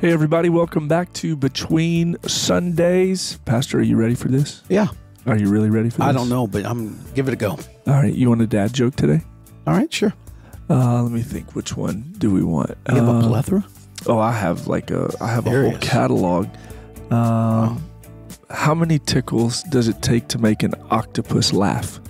Hey, everybody. Welcome back to Between Sundays. Pastor, are you ready for this? Yeah. Are you really ready for this? I don't know, but give it a go. All right. You want a dad joke today? All right, sure. Let me think. Which one do we want? You have a plethora? Oh, I have a whole catalog. Wow. How many tickles does it take to make an octopus laugh?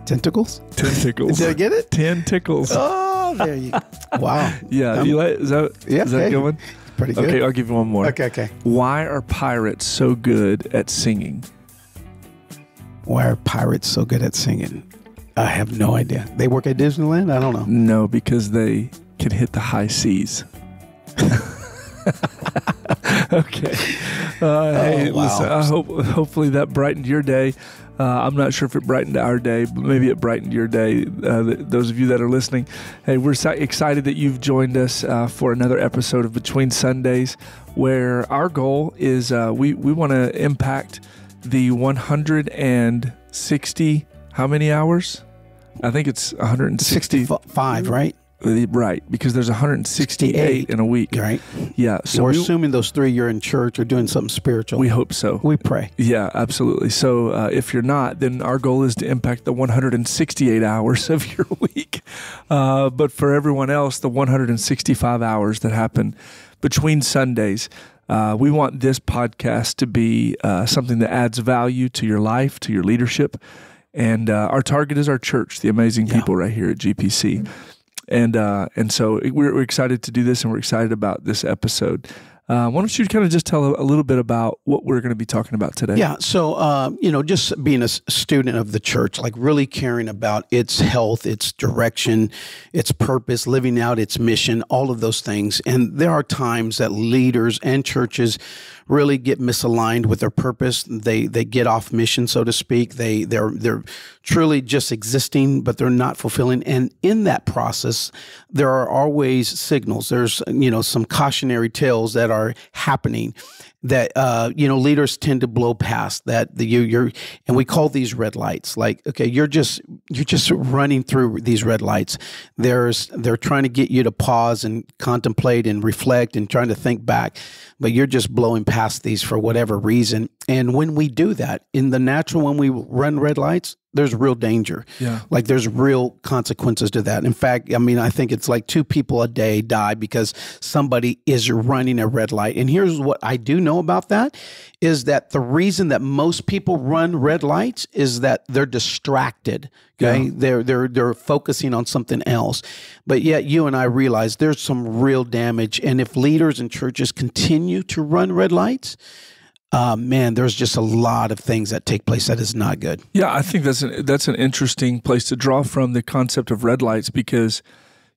Tentacles? 10 tickles. Did I get it? 10 tickles. Oh, there you go. Wow. Yeah. Is that a good one? Pretty good. Okay, I'll give you one more. Okay. Why are pirates so good at singing? Why are pirates so good at singing? I have no idea. They work at Disneyland? I don't know. No, because they can hit the high seas. Okay. Hey, wow. listen, hopefully that brightened your day. I'm not sure if it brightened our day, but maybe it brightened your day. Those of you that are listening, hey, we're excited that you've joined us for another episode of Between Sundays, where our goal is we want to impact the 160, how many hours? I think it's 165, right? Right, because there's 168 in a week. Right. Yeah. So we're assuming those 3 you're in church or doing something spiritual. We hope so. We pray. Yeah, absolutely. So if you're not, then our goal is to impact the 168 hours of your week. But for everyone else, the 165 hours that happen between Sundays, we want this podcast to be something that adds value to your life, to your leadership. And our target is our church, the amazing people right here at GPC. And so we're excited to do this, and we're excited about this episode. Why don't you kind of just tell a little bit about what we're going to be talking about today? Yeah. So, just being a student of the church, like really caring about its health, its direction, its purpose, living out its mission, all of those things. And there are times that leaders and churches really get misaligned with their purpose. They get off mission, so to speak. They're truly just existing, but they're not fulfilling. And in that process, there are always signals. There's some cautionary tales that are happening that leaders tend to blow past. That and we call these red lights. Like, okay, you're just running through these red lights. They're trying to get you to pause and contemplate and reflect and trying to think back, but you're just blowing past these for whatever reason. And when we do that in the natural, when we run red lights, there's real danger. Yeah. Like there's real consequences to that. In fact, I think it's like 2 people a day die because somebody is running a red light. And here's what I do know about that is that the reason that most people run red lights is that they're distracted. Okay. Yeah. They're focusing on something else. But yet you and I realize there's some real damage. And if leaders and churches continue to run red lights, there's just a lot of things that take place that is not good. Yeah, I think that's an interesting place to draw from the concept of red lights because,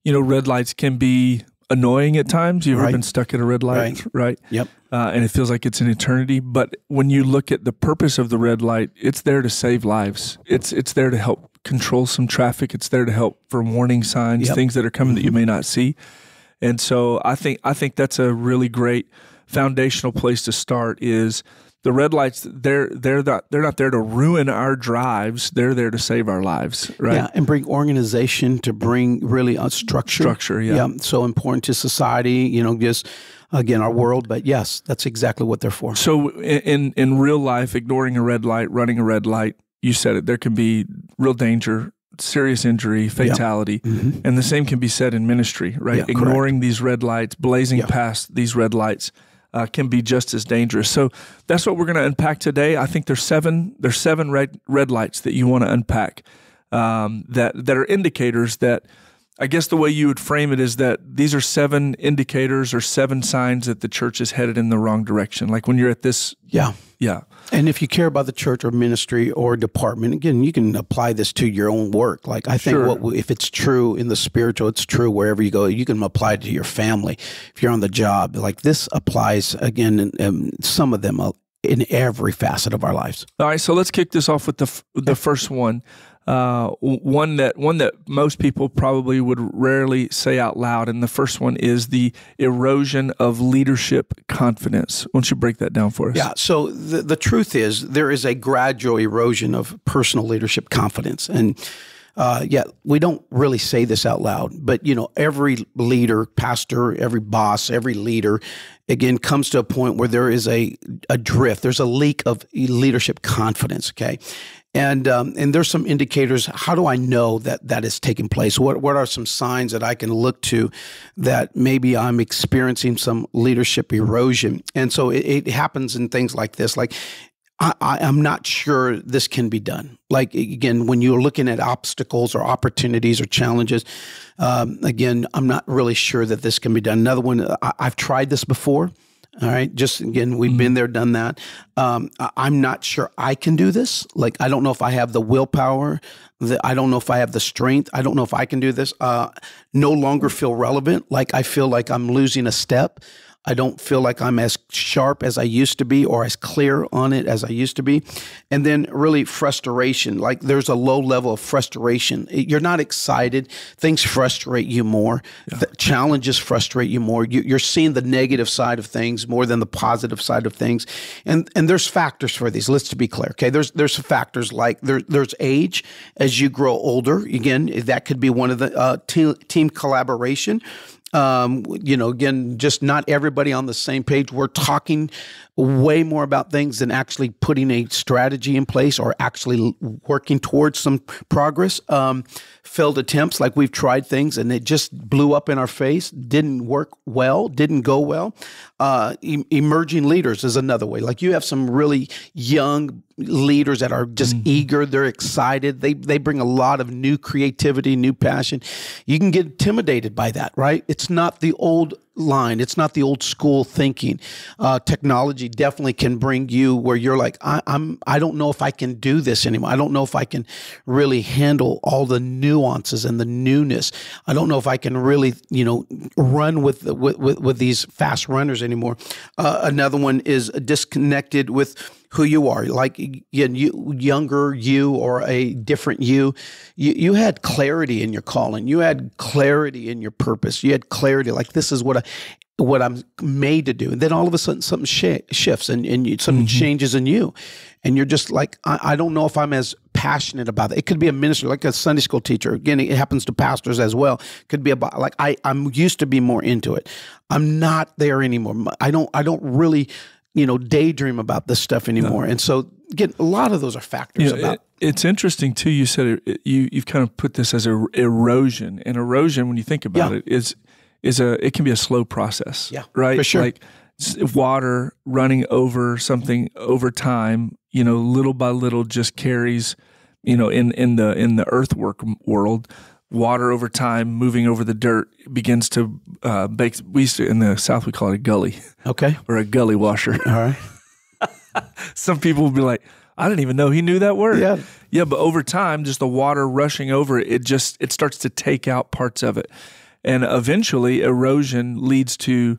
red lights can be annoying at times. You've ever been stuck at a red light, right? Yep. And it feels like it's an eternity. But when you look at the purpose of the red light, it's there to save lives. It's there to help control some traffic. It's there to help for warning signs, things that are coming that you may not see. And so I think that's a really great foundational place to start is the red lights. They're not there to ruin our drives. They're there to save our lives, right? Yeah, and bring organization, to bring really structure. Structure, yeah. So important to society, just again our world. But yes, that's exactly what they're for. So in real life, ignoring a red light, running a red light, you said it. There can be real danger, serious injury, fatality, and the same can be said in ministry, right? Yeah, ignoring these red lights, blazing past these red lights. Can be just as dangerous. So that's what we're going to unpack today. I think there's seven red lights that you want to unpack that are indicators that, I guess the way you would frame it is that these are 7 indicators or 7 signs that the church is headed in the wrong direction. Like when you're at this. Yeah. And if you care about the church or ministry or department, again, you can apply this to your own work. Like I think if it's true in the spiritual, it's true wherever you go. You can apply it to your family. If you're on the job, like this applies again, some of them in every facet of our lives. All right, so let's kick this off with the first one. One that most people probably would rarely say out loud, and the first one is the erosion of leadership confidence. Why don't you break that down for us? Yeah, so the truth is there is a gradual erosion of personal leadership confidence, and yet we don't really say this out loud, but every leader, pastor, every boss, every leader, again, comes to a point where there is a drift. There's a leak of leadership confidence. Okay. And there's some indicators. How do I know that is taking place? What are some signs that I can look to that maybe I'm experiencing some leadership erosion? And so it happens in things like this. Like, I'm not sure this can be done. Like, again, when you're looking at obstacles or opportunities or challenges, again, I'm not really sure that this can be done. Another one, I've tried this before. All right. Just again, we've been there, done that. I'm not sure I can do this. Like, I don't know if I have the willpower. I don't know if I have the strength. I don't know if I can do this. No longer feel relevant. Like, I feel like I'm losing a step. I don't feel like I'm as sharp as I used to be or as clear on it as I used to be. And then really frustration, like there's a low level of frustration. You're not excited. Things frustrate you more. Yeah. The challenges frustrate you more. You're seeing the negative side of things more than the positive side of things. And there's factors for these. Let's be clear. Okay. There's factors like there's age as you grow older. Again, that could be one of the team collaboration. Again, just not everybody on the same page. We're talking way more about things than actually putting a strategy in place or actually working towards some progress. Failed attempts, like we've tried things and it just blew up in our face, didn't work well, didn't go well. Emerging leaders is another way. Like, you have some really young leaders that are just eager, they're excited, they bring a lot of new creativity, new passion. You can get intimidated by that, right? It's not the old line. It's not the old school thinking. Technology definitely can bring you where you're like, I don't know if I can do this anymore. I don't know if I can really handle all the nuances and the newness. I don't know if I can really, run with these fast runners anymore. Another one is disconnected with who you are. Like, younger you or a different you had clarity in your calling. You had clarity in your purpose. You had clarity, like, this is what I'm made to do. And then all of a sudden something shifts and something changes in you. And you're just like, I don't know if I'm as passionate about it. It could be a minister, like a Sunday school teacher. Again, it happens to pastors as well. It could be about, like, I'm used to be more into it. I'm not there anymore. I don't really daydream about this stuff anymore. No. And so, again, a lot of those are factors about. It's interesting too. You said you've kind of put this as erosion, and erosion, when you think about it, it can be a slow process. Yeah, right. For sure. Like water running over something over time, little by little, just carries, in the earthwork world. Water over time, moving over the dirt, begins to bake. We used to, in the South, we call it a gully. Okay. Or a gully washer. All right. Some people will be like, I didn't even know he knew that word. Yeah. Yeah, but over time, just the water rushing over it, it starts to take out parts of it. And eventually, erosion leads to,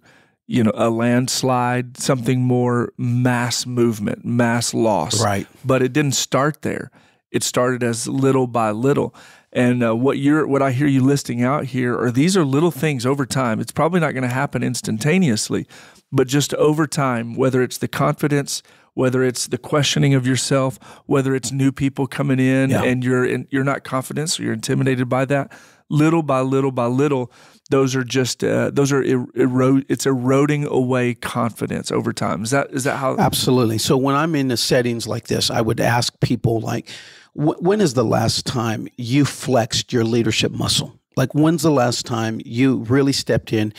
a landslide, something more mass movement, mass loss. Right. But it didn't start there. It started as little by little. And what I hear you listing out here these are little things over time. It's probably not going to happen instantaneously, but just over time, whether it's the confidence, whether it's the questioning of yourself, whether it's new people coming in and you're not confident, so you're intimidated by that. Little by little by little, those are just it's eroding away confidence over time. Is that how? Absolutely. So when I'm in the settings like this, I would ask people like, when is the last time you flexed your leadership muscle? Like, when's the last time you really stepped in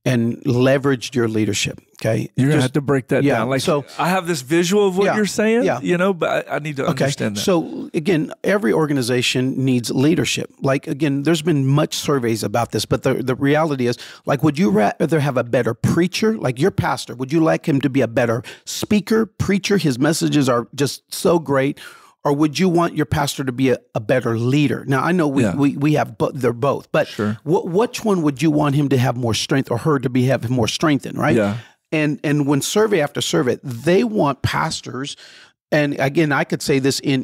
and leveraged your leadership? Okay. You're going to have to break that down. Like, so I have this visual of what you're saying, but I need to understand that. So again, every organization needs leadership. Like, again, there's been much surveys about this, but the reality is, like, would you rather have a better preacher? Like your pastor, would you like him to be a better speaker, preacher? His messages are just so great. Or would you want your pastor to be a better leader? Now, I know we have they're both, but sure. Which one would you want him to have more strength or her to have more strength in, right? Yeah. And when survey after survey, they want pastors, and again, I could say this in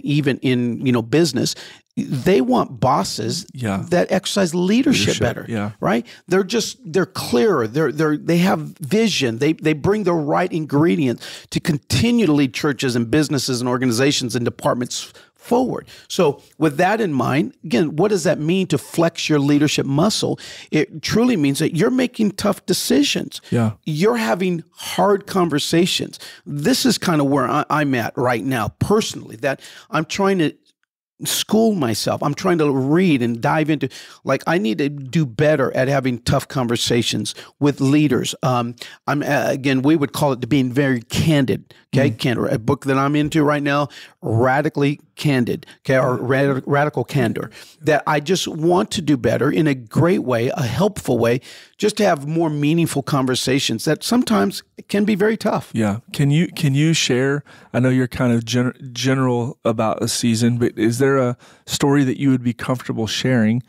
business, they want bosses that exercise leadership better, right? They're clearer. They have vision. They bring the right ingredients to continue to lead churches and businesses and organizations and departments forward. So with that in mind, again, what does that mean to flex your leadership muscle? It truly means that you're making tough decisions. Yeah. You're having hard conversations. This is kind of where I'm at right now personally, that I'm trying to school myself. I'm trying to read and dive into, like, I need to do better at having tough conversations with leaders. Again, we would call it being very candid. Okay, candor. A book that I'm into right now, Radically Candid. Okay, or Radical Candor. That I just want to do better in a great way, a helpful way, just to have more meaningful conversations that sometimes can be very tough. Yeah. Can you share? I know you're kind of general about a season, but is there a story that you would be comfortable sharing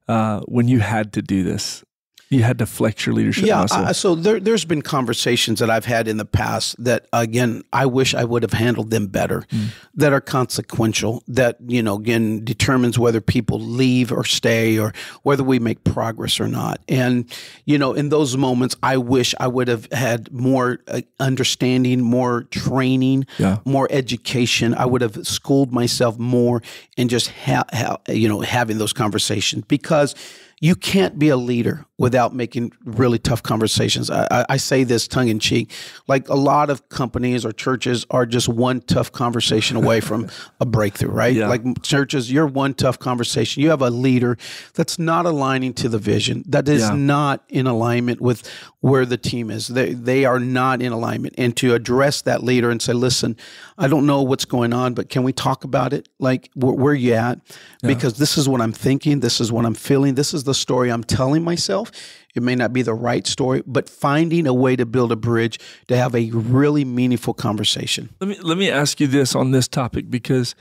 when you had to do this? You had to flex your leadership muscle. So there's been conversations that I've had in the past that, again, I wish I would have handled them better, that are consequential, that, again, determines whether people leave or stay or whether we make progress or not. And, in those moments, I wish I would have had more understanding, more training, more education. I would have schooled myself more in just, having those conversations, because you can't be a leader without making really tough conversations. I say this tongue in cheek, like a lot of companies or churches are just one tough conversation away from a breakthrough, right? Yeah. Like churches, you're one tough conversation. You have a leader that's not aligning to the vision, that is not in alignment with where the team is. They are not in alignment. And to address that leader and say, listen, I don't know what's going on, but can we talk about it? Like, where you at? Because this is what I'm thinking. This is what I'm feeling. This is the story I'm telling myself. It may not be the right story, but finding a way to build a bridge to have a really meaningful conversation. Let me ask you this on this topic, because,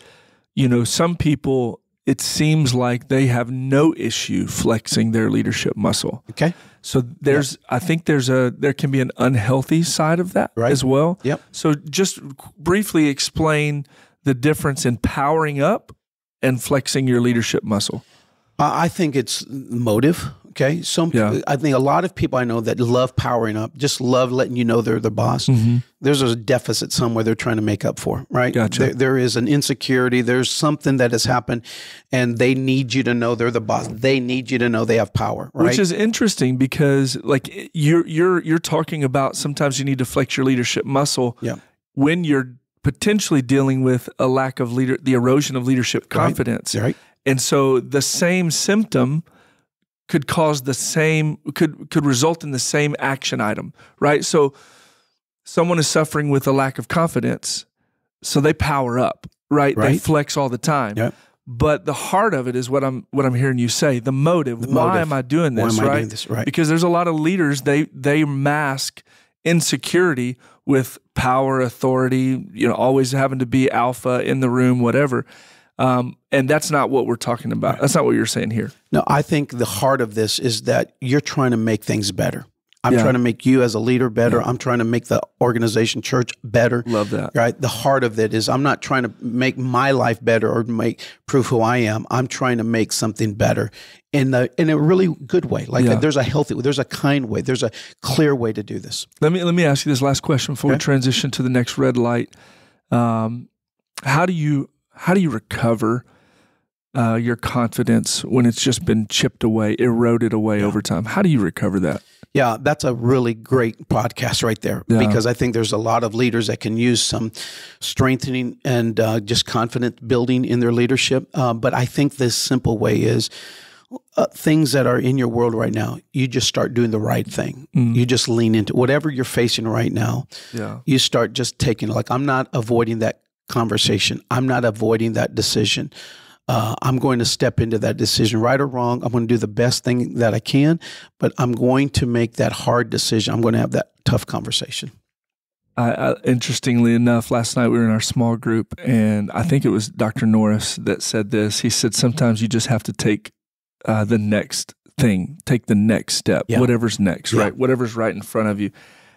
some people, it seems like they have no issue flexing their leadership muscle. Okay. So I think there can be an unhealthy side of that as well. Yep. So just briefly explain the difference in powering up and flexing your leadership muscle. I think it's motive. Okay. I think a lot of people I know that love powering up, just love letting you know they're the boss. Mm-hmm. There's a deficit somewhere they're trying to make up for, right? Gotcha. There is an insecurity. There's something that has happened, and they need you to know they're the boss. They need you to know they have power, right? Which is interesting, because like you're talking about sometimes you need to flex your leadership muscle when you're potentially dealing with a lack of the erosion of leadership confidence. Right. And so the same symptom could cause could result in the same action item, right? So someone is suffering with a lack of confidence, so they power up, right? They flex all the time. Yep. But the heart of it is what I'm hearing you say, the motive. Why am I doing this, Why am I doing this, right? Because there's a lot of leaders, they mask insecurity with power, authority, always having to be alpha in the room, whatever. And that's not what we're talking about. Right. That's not what you're saying here. No, I think the heart of this is that you're trying to make things better. I'm trying to make you as a leader better. I'm trying to make the organization, church, better. Love that. Right? The heart of it is I'm not trying to make my life better or prove who I am. I'm trying to make something better in a really good way. Like there's a healthy way, there's a kind way, there's a clear way to do this. Let me ask you this last question before we transition to the next red light. How do you recover your confidence when it's just been chipped away, eroded away over time? How do you recover that? Yeah, that's a really great podcast right there, because I think there's a lot of leaders that can use some strengthening and just confidence building in their leadership. But I think this simple way is things that are in your world right now, you just start doing the right thing. You just lean into whatever you're facing right now. Yeah. You start just taking, like, I'm not avoiding that conversation. I'm not avoiding that decision. I'm going to step into that decision, right or wrong. I'm going to do the best thing that I can, but I'm going to make that hard decision. I'm going to have that tough conversation. Interestingly enough, last night we were in our small group, and I think it was Dr. Norris that said this. He said, sometimes you just have to take the next thing, take the next step, whatever's next, right? Whatever's right in front of you.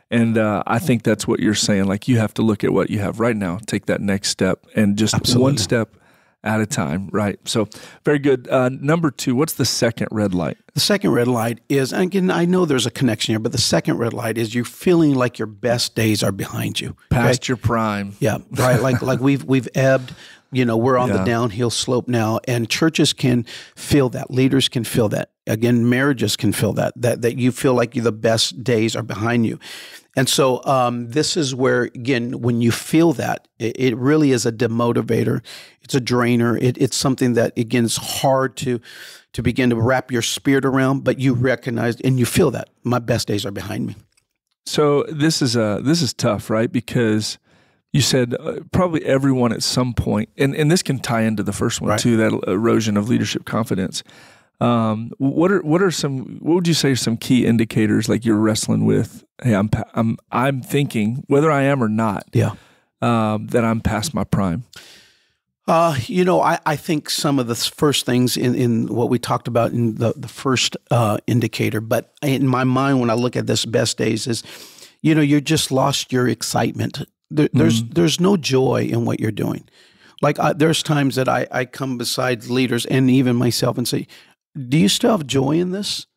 And I think that's what you're saying. Like, you have to look at what you have right now, take that next step, and just one step at a time, right? So very good. Number 2, what's the second red light? The second red light is, and again, I know there's a connection here, but the second red light is you're feeling like your best days are behind you. Past your prime. Yeah, right. Like we've ebbed. We're on the downhill slope now, and churches can feel that. Leaders can feel that. Again, marriages can feel that you feel like the best days are behind you. And so this is where, again, when you feel that, it really is a demotivator. It's a drainer. It's something that, again, is hard to begin to wrap your spirit around, but you recognize and you feel that my best days are behind me. So this is tough, right? Because you said probably everyone at some point, and this can tie into the first one too, that erosion of leadership confidence. What would you say are some key indicators, like you're wrestling with? Hey, I'm thinking, whether I am or not, that I'm past my prime. I think some of the first things in what we talked about in the first indicator, but in my mind, when I look at this best days is, you just lost your excitement. There's no joy in what you're doing. Like there's times that I come beside leaders and even myself and say, do you still have joy in this?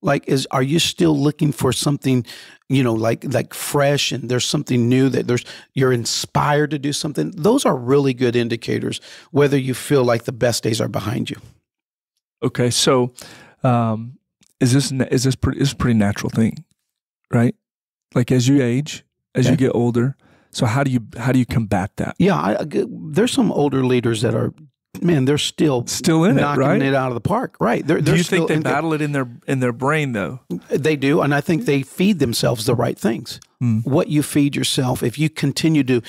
Like, are you still looking for something, like fresh, and there's something new that you're inspired to do something? Those are really good indicators whether you feel like the best days are behind you. Okay, so is this a pretty natural thing, right? Like as you age, as you get older. So how do you combat that? Yeah, there's some older leaders that are. Man, they're still in it, knocking it out of the park, right? Do you think they battle it in their brain, though? They do, and I think they feed themselves the right things. What you feed yourself, if you continue to,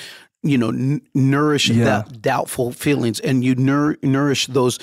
nourish that doubtful feelings, and you nourish those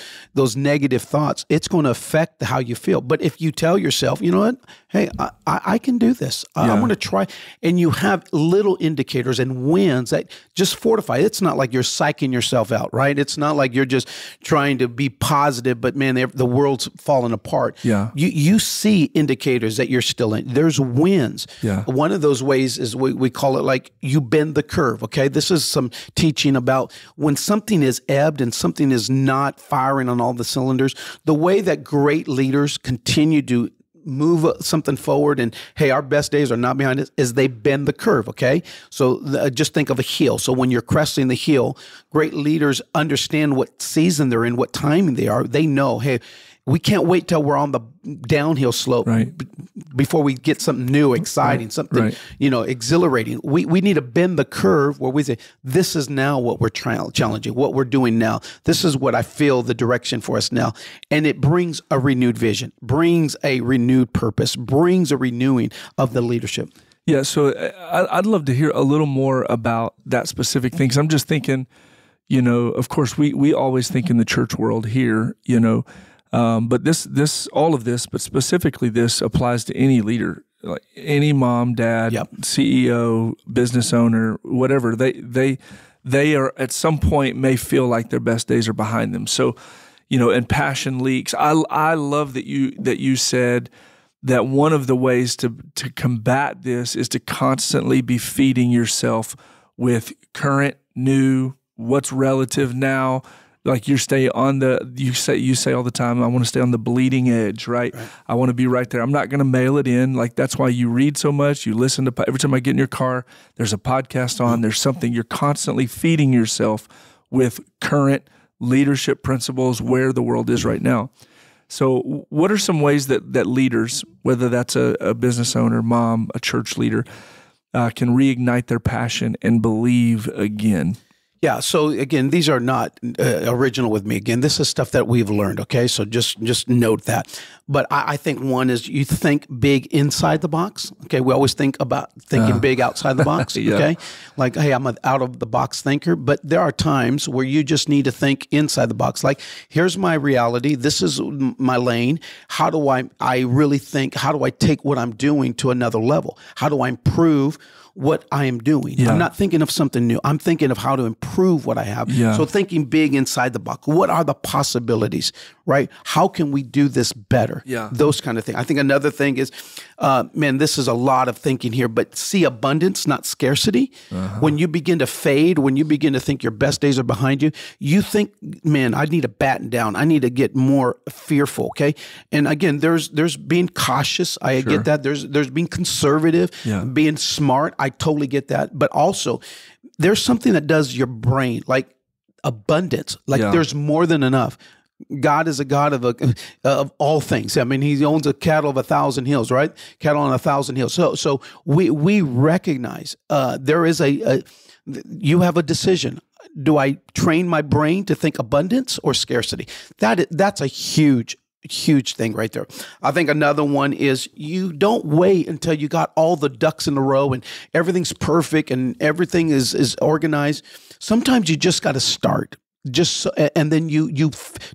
negative thoughts, it's going to affect how you feel. But if you tell yourself, you know what, hey, I can do this. I'm going to try, and you have little indicators and wins that just fortify. It's not like you're psyching yourself out, right? It's not like you're just trying to be positive, but man, the world's falling apart. Yeah, you see indicators that you're still in. There's wins. Yeah, one of those ways is we call it like you bend the curve. Okay, this is some teaching about when something is ebbed and something is not firing on all the cylinders, the way that great leaders continue to move something forward and, hey, our best days are not behind us, is they bend the curve, okay? So just think of a hill. So when you're cresting the hill, great leaders understand what season they're in, what timing they are. They know, hey, we can't wait till we're on the downhill slope before we get something new, exciting, something exhilarating. We need to bend the curve where we say, this is now what we're challenging, what we're doing now. This is what I feel the direction for us now. And it brings a renewed vision, brings a renewed purpose, brings a renewing of the leadership. Yeah, so I'd love to hear a little more about that specific thing, because I'm just thinking, of course, we always think in the church world here, but all of this, but specifically this applies to any leader, like any mom, dad, CEO, business owner, whatever. They are at some point may feel like their best days are behind them. So, and passion leaks. I love that you said that one of the ways to combat this is to constantly be feeding yourself with current, new, what's relative now. Like you say all the time, I want to stay on the bleeding edge, right? I want to be right there. I'm not going to mail it in. Like that's why you read so much. You listen to, every time I get in your car, there's a podcast on, there's something. You're constantly feeding yourself with current leadership principles where the world is right now. So what are some ways that leaders, whether that's a business owner, mom, a church leader, can reignite their passion and believe again? Yeah. So again, these are not original with me. Again, this is stuff that we've learned. Okay. So just note that. But I think one is you think big inside the box. Okay. We always think about thinking big outside the box. Okay. Like, hey, I'm an out of the box thinker, but there are times where you just need to think inside the box. Like, here's my reality. This is my lane. How do I really think, how do I take what I'm doing to another level? How do I improve what I am doing? I'm not thinking of something new. I'm thinking of how to improve what I have. So thinking big inside the box. What are the possibilities, right? How can we do this better? Those kind of things. I think another thing is, this is a lot of thinking here, but see abundance, not scarcity. When you begin to fade, when you begin to think your best days are behind you, you think, man, I need to batten down. I need to get more fearful, okay? And again, there's being cautious. I get that. There's being conservative, being smart. I totally get that. But also, there's something that does your brain. Like, abundance. Like there's more than enough. God is a God of all things. I mean, he owns a cattle of 1,000 hills, right? Cattle on 1,000 hills. So we recognize there is you have a decision. Do I train my brain to think abundance or scarcity? That's a huge thing right there. I think another one is you don't wait until you got all the ducks in a row and everything's perfect and everything is organized. Sometimes you just got to start. And then you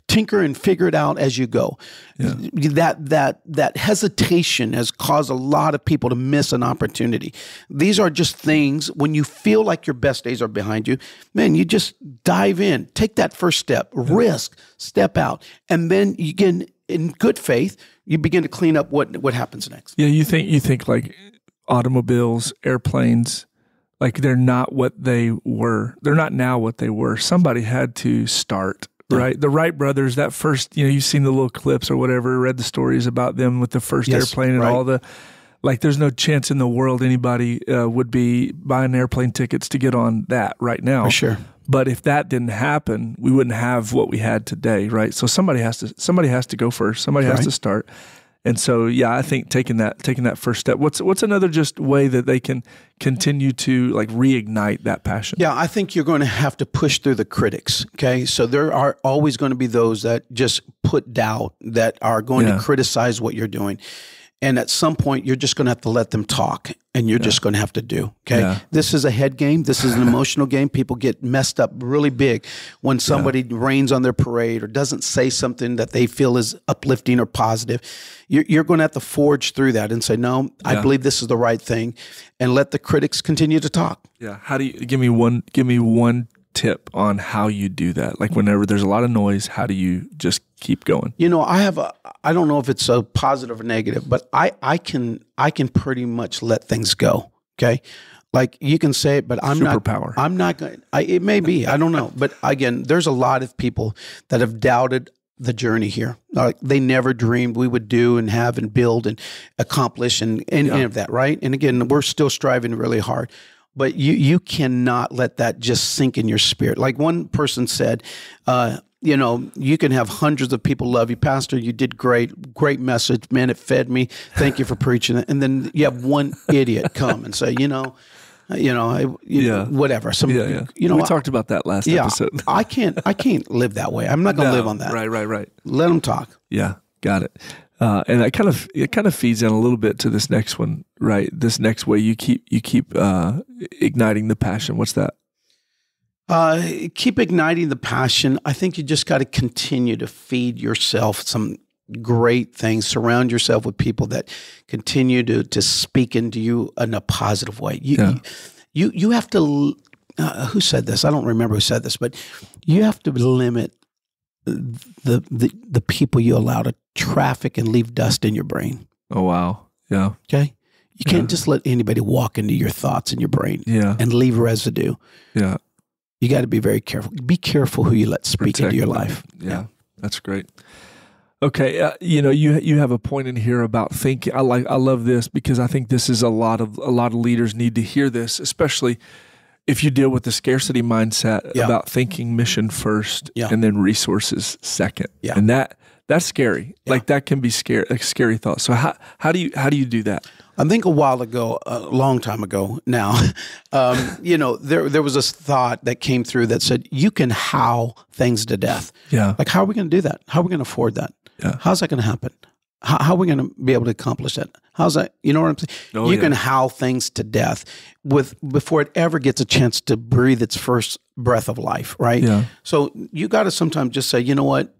tinker and figure it out as you go. Yeah. That hesitation has caused a lot of people to miss an opportunity. These are just things when you feel like your best days are behind you, man, you just dive in, take that first step, risk, step out, and then you can, in good faith, you begin to clean up what happens next. Yeah, you think like automobiles, airplanes. Like they're not what they were. They're not now what they were. Somebody had to start, right? The Wright brothers, that first, you've seen the little clips or whatever, read the stories about them with the first airplane and all the, like there's no chance in the world anybody would be buying airplane tickets to get on that right now. For sure. But if that didn't happen, we wouldn't have what we had today, right? So somebody has to go first. Somebody has to start. And so, I think taking that first step. What's another just way that they can continue to like reignite that passion? Yeah, I think you're going to have to push through the critics. Okay, so there are always going to be those that just put doubt, that are going to criticize what you're doing. And at some point, you're just going to have to let them talk, and you're just going to have to do. Okay, this is a head game. This is an emotional game. People get messed up really big when somebody rains on their parade or doesn't say something that they feel is uplifting or positive. You're going to have to forge through that and say, no, I believe this is the right thing, and let the critics continue to talk. Yeah. How do you give me one tip on how you do that? Like whenever there's a lot of noise, how do you just keep going? I don't know if it's a positive or negative, but I can pretty much let things go. Okay. Like you can say it, but I'm not going, it may be, I don't know. But again, there's a lot of people that have doubted the journey here. Like they never dreamed we would do and have and build and accomplish and any of that. Right. And again, we're still striving really hard. But you cannot let that just sink in your spirit. Like one person said, you can have hundreds of people love you. Pastor, you did great message. Man, it fed me. Thank you for preaching it. And then you have one idiot come and say, whatever. We talked about that last episode. I can't live that way. I'm not going to live on that. Right. Let them talk. Yeah, got it. And it kind of feeds in a little bit to this next one, right? This next way you keep igniting the passion. What's that? Keep igniting the passion. I think you just got to continue to feed yourself some great things. Surround yourself with people that continue to speak into you in a positive way. You have to. Who said this? I don't remember who said this, but you have to limit the people you allow to traffic and leave dust in your brain. Oh, wow. Yeah. Okay. You can't just let anybody walk into your thoughts in your brain and leave residue. Yeah. You got to be very careful. Be careful who you let speak into your life. Yeah. That's great. Okay. You have a point in here about thinking. I love this because I think this is a lot of leaders need to hear this, especially if you deal with the scarcity mindset about thinking mission first and then resources second. Yeah. And that's scary. Yeah. Like that can be a scary thought. So how do you do that? I think a while ago, a long time ago now, there was this thought that came through that said, you can how things to death. Yeah. Like, how are we going to do that? How are we going to afford that? Yeah. How's that going to happen? How are we going to be able to accomplish that? How's that? You know what I'm saying? You can how things to death before it ever gets a chance to breathe its first breath of life, right? Yeah. So you got to sometimes just say, you know what?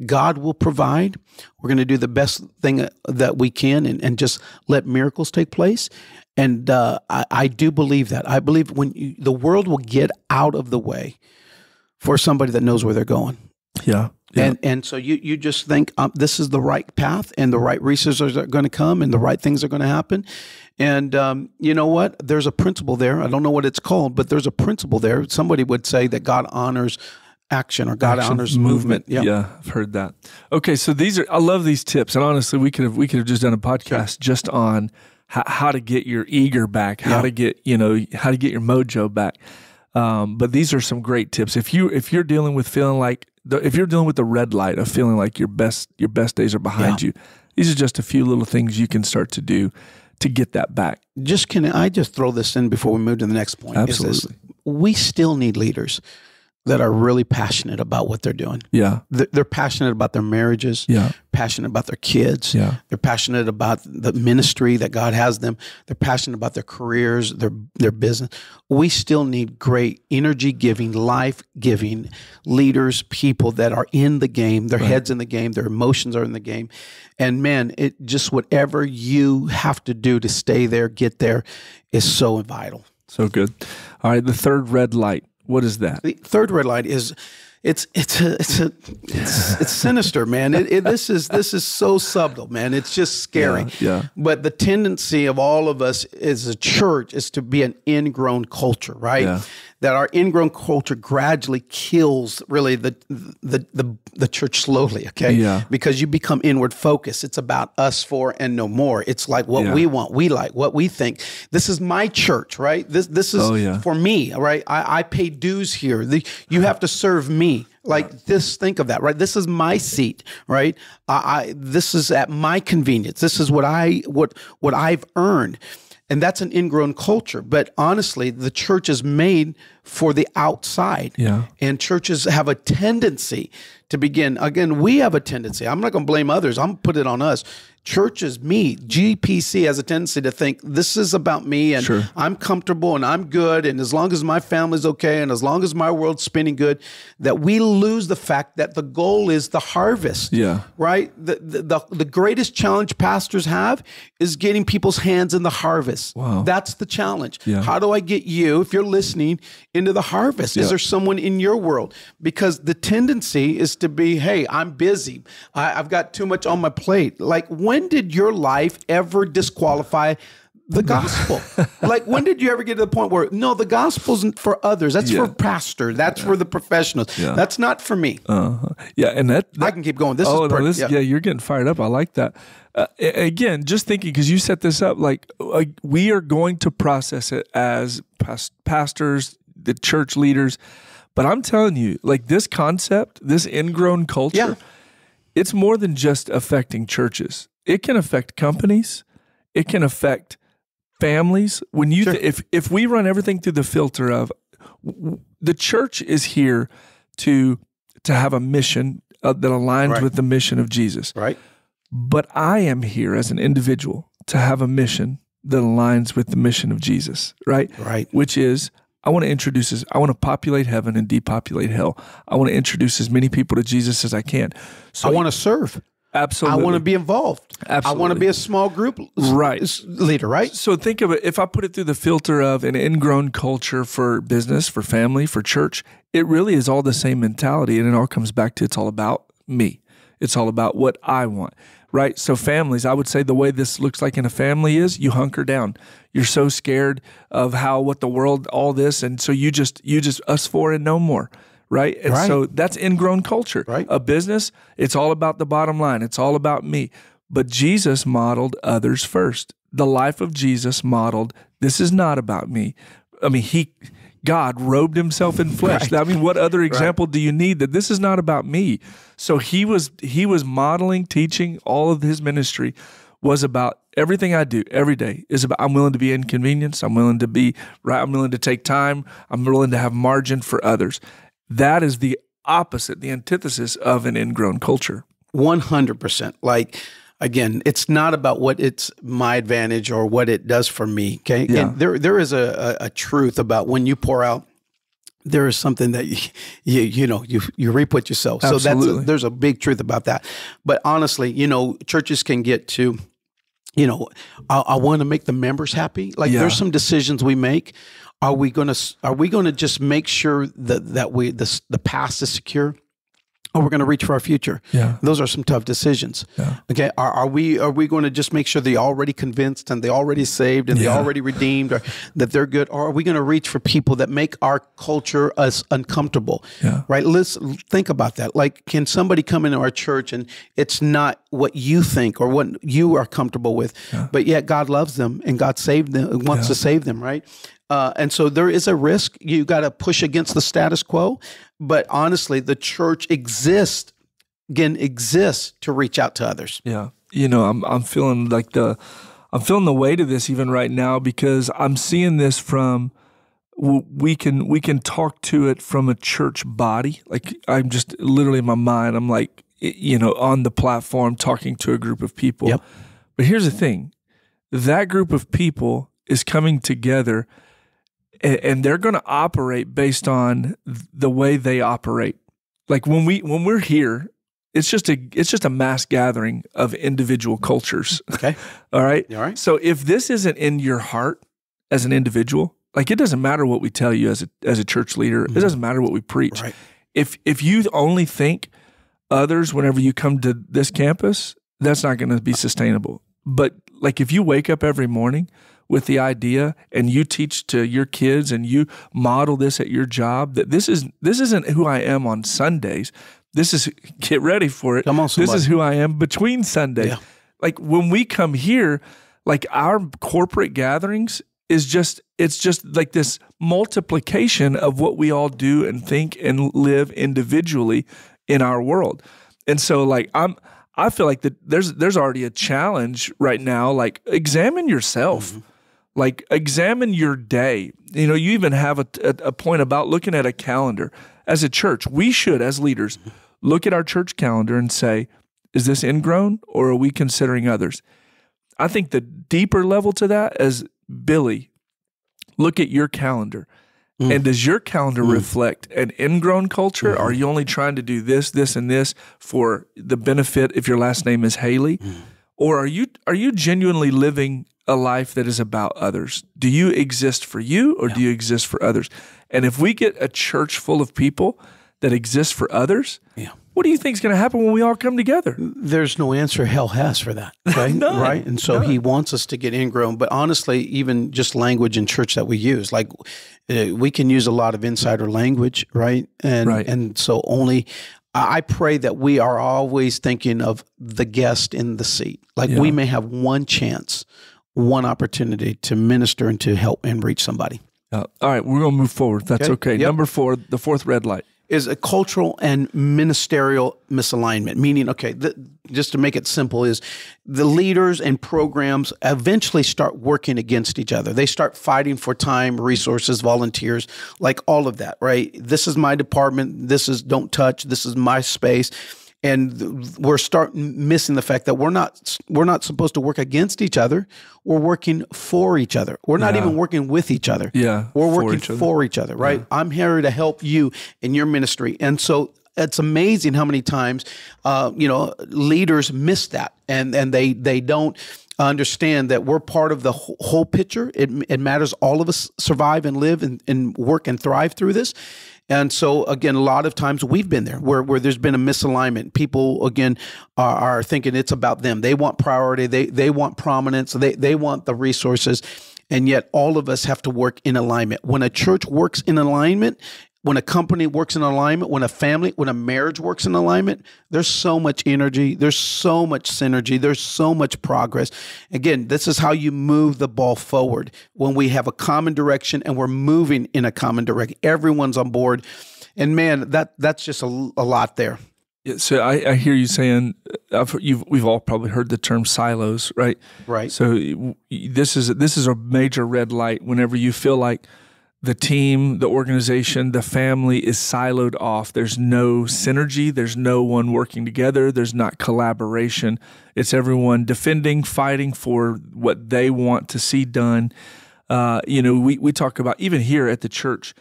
God will provide. We're going to do the best thing that we can and just let miracles take place. And I do believe that. I believe when the world will get out of the way for somebody that knows where they're going. Yeah. And so you just think this is the right path and the right resources are going to come and the right things are going to happen. And you know what? There's a principle there. I don't know what it's called, but there's a principle there. Somebody would say that God honors action or God honors movement. Yeah, I've heard that. Okay, so I love these tips. And honestly, we could have just done a podcast just on how to get your eager back, how to get your mojo back. But these are some great tips. If you're dealing with feeling like if you're dealing with the red light of feeling like your best days are behind you, these are just a few little things you can start to do to get that back. Can I just throw this in before we move to the next point? Absolutely. We still need leaders that are really passionate about what they're doing. Yeah. They're passionate about their marriages, passionate about their kids. They're passionate about the ministry that God has them. They're passionate about their careers, their business. We still need great energy-giving, life-giving leaders, people that are in the game, their heads in the game, their emotions are in the game. And man, it just whatever you have to do to stay there, get there, is so vital. So good. All right, the third red light. What is that? The third red light is it's sinister, man. This is so subtle, man. It's just scary. Yeah. But the tendency of all of us as a church is to be an ingrown culture, right? Yeah. That our ingrown culture gradually kills really the church slowly, okay? Yeah. Because you become inward focused. It's about us for and no more. It's like what we want, we like, what we think. This is my church, right? This is for me, right? I pay dues here. You have to serve me. Like this, think of that, right? This is my seat, right? This is at my convenience. This is what I've earned. And that's an ingrown culture. But honestly, the church is made for the outside. Yeah. And churches have a tendency to begin. Again, we have a tendency. I'm not going to blame others. I'm going to put it on us. Churches, GPC has a tendency to think this is about me and I'm comfortable and I'm good. And as long as my family's okay and as long as my world's spinning good, that we lose the fact that the goal is the harvest. Yeah. Right? The greatest challenge pastors have is getting people's hands in the harvest. Wow. That's the challenge. Yeah. How do I get you, if you're listening, into the harvest? Is there someone in your world? Because the tendency is to be, hey, I'm busy. I've got too much on my plate. Like, when did your life ever disqualify the gospel? Like, when did you ever get to the point where, no, the gospel isn't for others. That's for pastors. That's for the professionals. Yeah. That's not for me. Yeah, and that I can keep going. You're getting fired up. I like that. Again, just thinking, because you set this up, like we are going to process it as pastors, the church leaders. But I'm telling you, like this concept, this ingrown culture, it's more than just affecting churches. It can affect companies. It can affect families. When you if we run everything through the filter of the church is here to have a mission that aligns with the mission of Jesus. Right. But I am here as an individual to have a mission that aligns with the mission of Jesus, right? Right. Which is, I want to populate heaven and depopulate hell. I want to introduce as many people to Jesus as I can. So I want to serve. Absolutely. I want to be involved. Absolutely. I want to be a small group leader, right? So think of it, if I put it through the filter of an ingrown culture for business, for family, for church, it really is all the same mentality, and it all comes back to it's all about me. It's all about what I want, right? So families, I would say the way this looks like in a family is you hunker down. You're so scared of what the world, all this, and so you just us four and no more. Right. And so that's ingrown culture. Right. A business, it's all about the bottom line. It's all about me. But Jesus modeled others first. The life of Jesus modeled, this is not about me. I mean, God robed himself in flesh. Right. I mean, what other example do you need that this is not about me? So he was modeling, teaching, all of his ministry was about everything I do every day is about, I'm willing to be inconvenienced. I'm willing to be right. I'm willing to take time. I'm willing to have margin for others. That is the opposite, the antithesis of an ingrown culture. 100%. Like, again, it's not about what it's my advantage or what it does for me. Okay. Yeah. And there is a truth about when you pour out, there is something that you reap what you sow. Absolutely. So there's a big truth about that. But honestly, churches can get to, I want to make the members happy. Like there's some decisions we make. Are we going to just make sure that the past is secure? Or we're going to reach for our future? Yeah. Those are some tough decisions. Yeah. Okay. Are we going to just make sure they're already convinced and they're already saved and they're already redeemed, or that they're good? Or are we going to reach for people that make our culture us uncomfortable? Yeah. Right. Let's think about that. Like, can somebody come into our church and it's not what you think or what you are comfortable with, but yet God loves them and God saved them, wants to save them, right? And so there is a risk. You got to push against the status quo. But honestly, the church exists to reach out to others. Yeah. I'm feeling I'm feeling the weight of this even right now, because I'm seeing this from, we can talk to it from a church body. Like, I'm just literally in my mind, I'm like, on the platform talking to a group of people. Yep. But here's the thing, that group of people is coming together, and they're going to operate based on the way they operate. Like when we're here, it's just a mass gathering of individual cultures. Okay. All right. All right. So if this isn't in your heart as an individual, like, it doesn't matter what we tell you as a church leader. It doesn't matter what we preach. Right. If you only think others whenever you come to this campus, that's not going to be sustainable. But like, if you wake up every morning with the idea, and you teach to your kids, and you model this at your job, that this isn't who I am on Sundays. This is, get ready for it. Come on, somebody. This is who I am between Sundays. Yeah. Like, when we come here, like, our corporate gatherings it's just like this multiplication of what we all do and think and live individually in our world. And so, like, I feel like that there's already a challenge right now. Like, examine yourself. Mm-hmm. Like, examine your day. You even have a point about looking at a calendar. As a church, we should, as leaders, look at our church calendar and say, is this ingrown, or are we considering others? I think the deeper level to that is, Billy, look at your calendar. And does your calendar reflect an ingrown culture? Are you only trying to do this, this, and this for the benefit if your last name is Haley? Or are you genuinely living a life that is about others? Do you exist for you, or do you exist for others? And if we get a church full of people that exist for others, what do you think is going to happen when we all come together? There's no answer hell has for that, right? None. Right? And so he wants us to get ingrown. But honestly, even just language in church that we use, like, we can use a lot of insider language, right? And so I pray that we are always thinking of the guest in the seat. Like, we may have one chance, one opportunity to minister and to help and reach somebody. All right, we're going to move forward. That's okay. Yep. Number 4, the fourth red light, is a cultural and ministerial misalignment, meaning, just to make it simple, is the leaders and programs eventually start working against each other. They start fighting for time, resources, volunteers, like all of that, right? This is my department. This is don't touch. This is my space. And we're starting missing the fact that we're not supposed to work against each other. We're working for each other. We're not even working with each other. Yeah, we're working for each other, right? Yeah. I'm here to help you in your ministry. And so it's amazing how many times, leaders miss that, and they don't understand that we're part of the whole picture. It matters all of us survive and live and work and thrive through this. And so, again, a lot of times we've been there where there's been a misalignment. People, again, are thinking it's about them. They want priority. They want prominence. They want the resources. And yet all of us have to work in alignment. When a church works in alignment, when a company works in alignment, when a family, when a marriage works in alignment, there's so much energy, there's so much synergy, there's so much progress. Again, this is how you move the ball forward, when we have a common direction and we're moving in a common direction. Everyone's on board. And man, that's just a lot there. Yeah, so I hear you saying, we've all probably heard the term silos, right? Right. So this is a major red light whenever you feel like the team, the organization, the family is siloed off. There's no synergy. There's no one working together. There's not collaboration. It's everyone defending, fighting for what they want to see done. We talk about, even here at the church,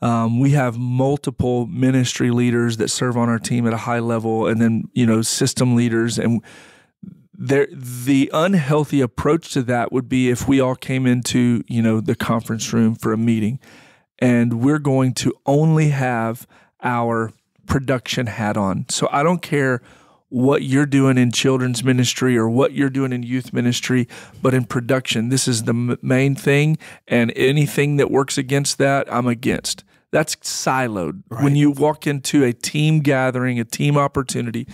we have multiple ministry leaders that serve on our team at a high level, and then, system leaders. And the unhealthy approach to that would be if we all came into, the conference room for a meeting, and we're going to only have our production hat on. So I don't care what you're doing in children's ministry or what you're doing in youth ministry, but in production, this is the main thing, and anything that works against that, I'm against. That's siloed. Right. When you walk into a team gathering, a team opportunity,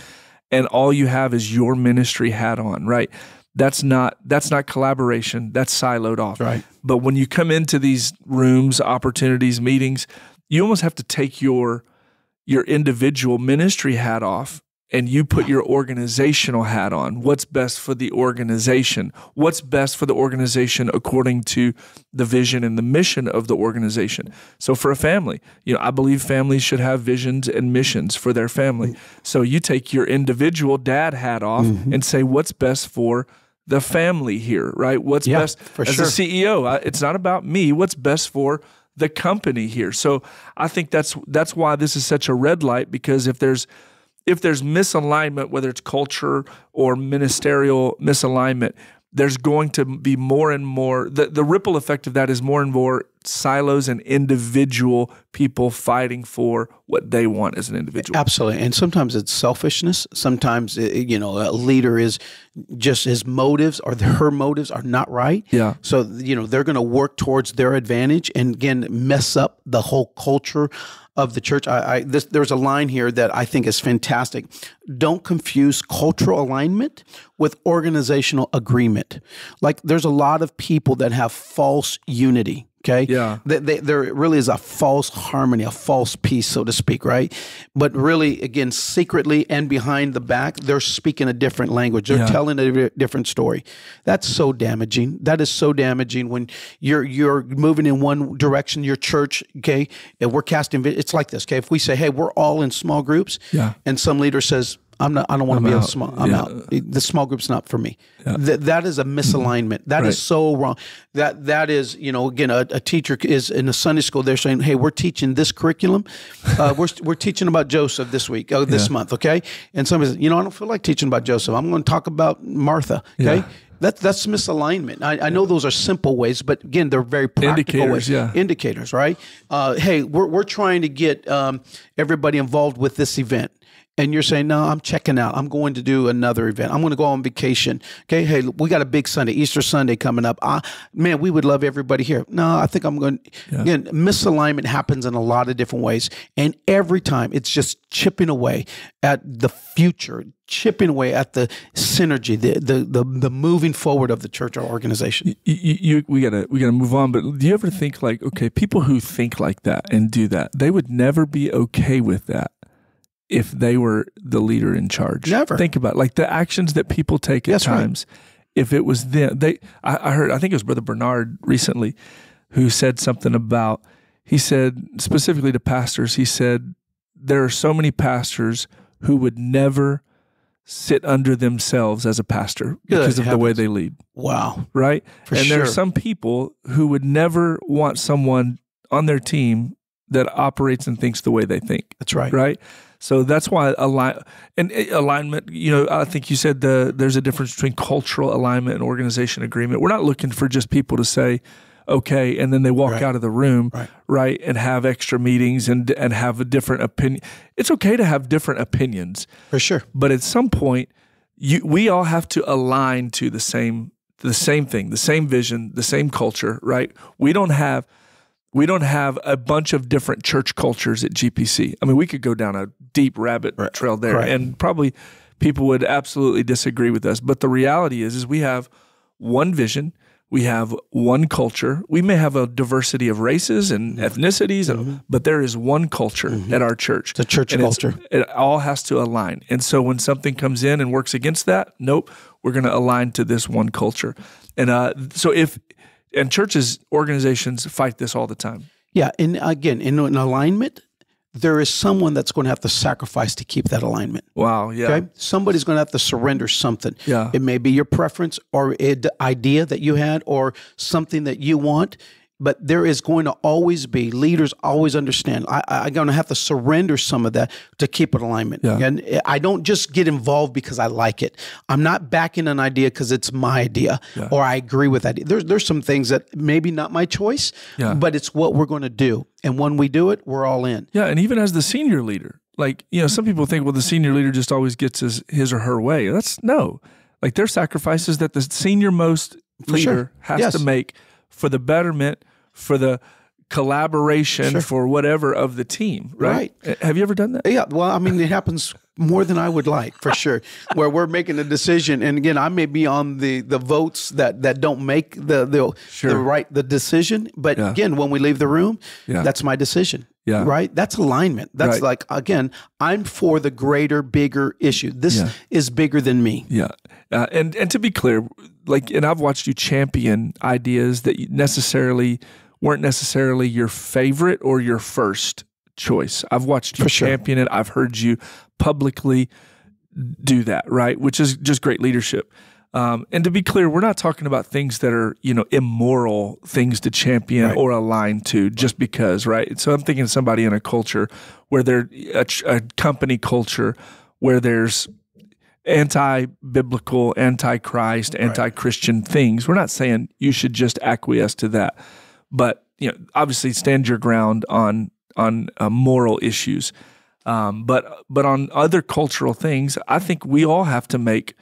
and all you have is your ministry hat on, right? That's not collaboration. That's siloed off. Right. But when you come into these rooms, opportunities, meetings, you almost have to take your individual ministry hat off and you put your organizational hat on. What's best for the organization? What's best for the organization according to the vision and the mission of the organization? So for a family, I believe families should have visions and missions for their family. So you take your individual dad hat off and say, what's best for the family here, right? What's best as a CEO? It's not about me. What's best for the company here? So I think that's why this is such a red light, because if there's misalignment, whether it's culture or ministerial misalignment, there's going to be more and more, the ripple effect of that is more and more silos and individual people fighting for what they want as an individual. Absolutely. And sometimes it's selfishness. Sometimes, a leader is just his motives or her motives are not right. Yeah. So, they're going to work towards their advantage and again, mess up the whole culture of the church. There's a line here that I think is fantastic. Don't confuse cultural alignment with organizational agreement. Like there's a lot of people that have false unity. Okay. Yeah. There really is a false harmony, a false peace, so to speak, right? But really, again, secretly and behind the back, they're speaking a different language. They're telling a different story. That's so damaging. That is so damaging when you're moving in one direction, your church, okay, and we're casting. It's like this, okay? If we say, hey, we're all in small groups, and some leader says, I don't want to be a small. I'm out. The small group's not for me. Yeah. That is a misalignment. That is so wrong. That is, again, a teacher is in a Sunday school. They're saying, "Hey, we're teaching this curriculum. We're teaching about Joseph this week, this month, okay?" And somebody says, "I don't feel like teaching about Joseph. I'm going to talk about Martha." Okay. Yeah. That's misalignment. I know those are simple ways, but again, they're very practical ways. Indicators, right? Hey, we're trying to get everybody involved with this event. And you're saying, no, I'm checking out. I'm going to do another event. I'm going to go on vacation. Okay, hey, we got a big Sunday, Easter Sunday coming up. Man, we would love everybody here. No, I think I'm going to. Again, misalignment happens in a lot of different ways. And every time it's just chipping away at the future, chipping away at the synergy, the moving forward of the church or organization. We gotta move on. But do you ever think like, okay, people who think like that and do that, they would never be okay with that if they were the leader in charge? Never. Think about it. Like the actions that people take at times. Right. If it was them, I heard, I think it was Brother Bernard recently who said something about, he said specifically to pastors, he said, there are so many pastors who would never sit under themselves as a pastor because of the way they lead. Wow. Right? And there are some people who would never want someone on their team that operates and thinks the way they think. That's right. Right? So that's why alignment, I think you said there's a difference between cultural alignment and organization agreement. We're not looking for just people to say, okay, and then they walk out of the room, right, and have extra meetings and have a different opinion. It's okay to have different opinions. For sure. But at some point, we all have to align to the same thing, the same vision, the same culture, right? We don't have a bunch of different church cultures at GPC. I mean, we could go down a deep rabbit trail there, and probably people would absolutely disagree with us. But the reality is we have one vision, we have one culture. We may have a diversity of races and ethnicities, but there is one culture at our church. It's a church culture. It all has to align. And so when something comes in and works against that, nope, we're going to align to this one culture. And and churches, organizations fight this all the time. Yeah, and again, in an alignment, there is someone that's going to have to sacrifice to keep that alignment. Wow, yeah. Okay? Somebody's going to have to surrender something. Yeah. It may be your preference or an idea that you had or something that you want, but there is going to always be, leaders always understand, I'm going to have to surrender some of that to keep an alignment. Yeah. And I don't just get involved because I like it. I'm not backing an idea because it's my idea or I agree with that. There's some things that maybe not my choice, but it's what we're going to do. And when we do it, we're all in. Yeah, and even as the senior leader, like, some people think, well, the senior leader just always gets his or her way. Like there's sacrifices that the senior most leader has to make for the betterment, for the collaboration, for whatever of the team, right? Have you ever done that? Yeah. Well, I mean, it happens more than I would like, for sure, where we're making a decision. And again, I may be on the votes that don't make the decision. But again, when we leave the room, that's my decision. Yeah. Right. That's alignment. That's like, again, I'm for the greater, bigger issue. This is bigger than me. Yeah. And to be clear, and I've watched you champion ideas that weren't necessarily your favorite or your first choice. I've watched you champion it. I've heard you publicly do that, right? Which is just great leadership. And to be clear, we're not talking about things that are, immoral things to champion or align to just because, right? So I'm thinking of somebody in a culture where a company culture where there's anti-biblical, anti-Christ, anti-Christian things. We're not saying you should just acquiesce to that, but obviously stand your ground on moral issues. But on other cultural things, I think we all have to make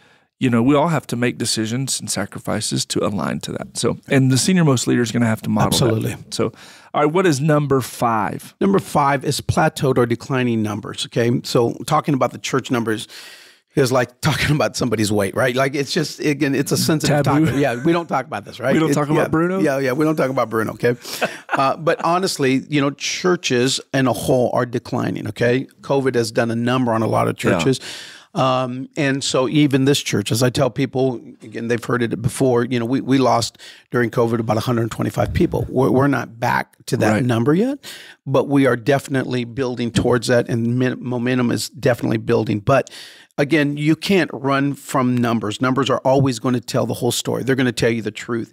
decisions and sacrifices to align to that. So, and the senior-most leader is going to have to model that. So, all right, what is number 5? Number 5 is plateaued or declining numbers. Okay, so talking about the church numbers is like talking about somebody's weight, right? Like it's just, again, it's a sensitive topic. Yeah, we don't talk about this, right? We don't talk about Bruno? Yeah, we don't talk about Bruno, okay? But honestly, churches in a whole are declining, okay? COVID has done a number on a lot of churches. And so even this church, as I tell people, again, they've heard it before, we lost during COVID about 125 people. We're not back to that number yet, but we are definitely building towards that, and momentum is definitely building. But again, you can't run from numbers. Numbers are always going to tell the whole story. They're going to tell you the truth.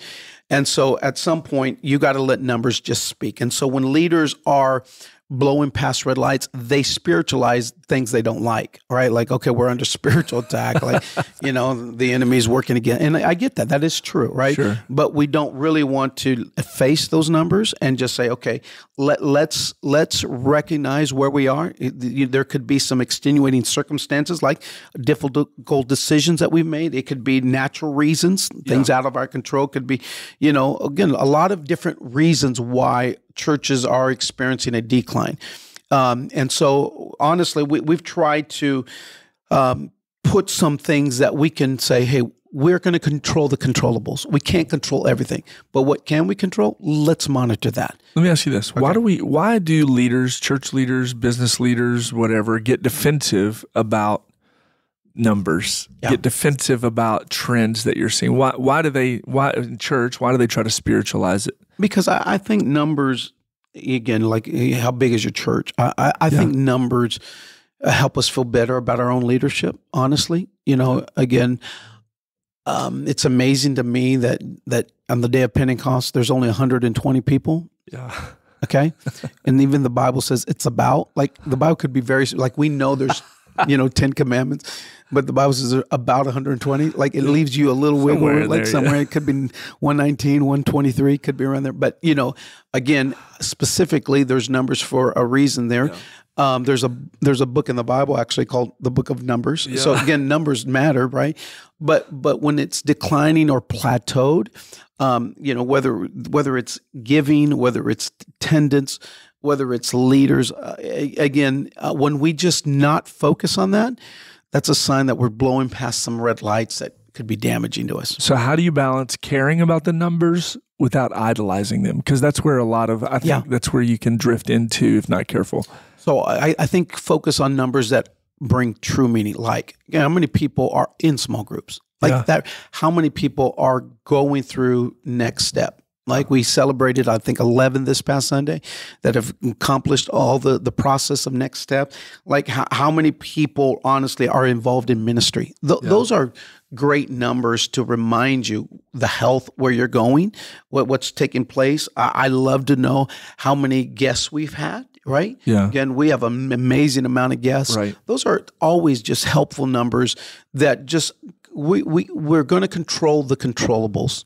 And so at some point, you got to let numbers just speak. And so when leaders are blowing past red lights, they spiritualize things they don't like, right? Like, okay, we're under spiritual attack. Like, the enemy's working again. And I get that. That is true, right? Sure. But we don't really want to face those numbers and just say, okay, let's recognize where we are. There could be some extenuating circumstances, like difficult decisions that we've made. It could be natural reasons, things out of our control. Could be, again, a lot of different reasons why churches are experiencing a decline. And so honestly, we've tried to put some things that we can say, hey, we're going to control the controllables. We can't control everything, but what can we control? Let's monitor that. Let me ask you this. Okay. Why do leaders, church leaders, business leaders, whatever, get defensive about numbers, get defensive about trends that you're seeing? Why in church, why do they try to spiritualize it? Because I think numbers, again, like how big is your church? I think numbers help us feel better about our own leadership, honestly. Again, it's amazing to me that on the day of Pentecost, there's only 120 people. Yeah. Okay. And even the Bible says it's about, like, the Bible could be very, like, we know there's, 10 commandments, but the Bible says about 120. Like, it leaves you a little wiggle room, like somewhere. It could be 119, 123, could be around there. But, again, specifically, there's numbers for a reason there. Yeah. There's a book in the Bible actually called the Book of Numbers. Yeah. So again, numbers matter, right? But when it's declining or plateaued, whether it's giving, whether it's attendance, whether it's leaders, when we just not focus on that, that's a sign that we're blowing past some red lights that could be damaging to us. So how do you balance caring about the numbers without idolizing them? Because that's where I think that's where you can drift into if not careful. So I think focus on numbers that bring true meaning. Like, how many people are in small groups? Like that, how many people are going through next step? Like, we celebrated, I think, 11 this past Sunday that have accomplished all the process of next step. Like, how many people, honestly, are involved in ministry? Those are great numbers to remind you the health, where you're going, what's taking place. I love to know how many guests we've had, right? Yeah. Again, we have an amazing amount of guests. Right. Those are always just helpful numbers that just, we're going to control the controllables.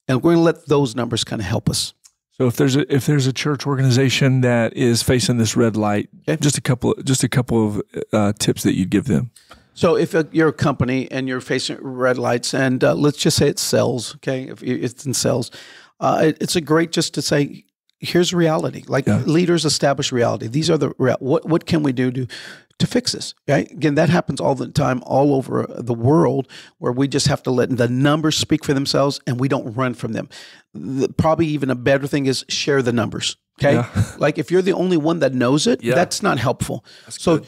And we're going to let those numbers kind of help us. So if there's a church organization that is facing this red light, just a couple of tips that you'd give them. So if you're a company and you're facing red lights, and let's just say it's sales, okay? If it's in sales, it's a great just to say, here's reality. Like, leaders establish reality. These are what can we do to fix this. Right? Again, that happens all the time, all over the world, where we just have to let the numbers speak for themselves, and we don't run from them. Probably even a better thing is share the numbers. Okay, like if you're the only one that knows it, that's not helpful. So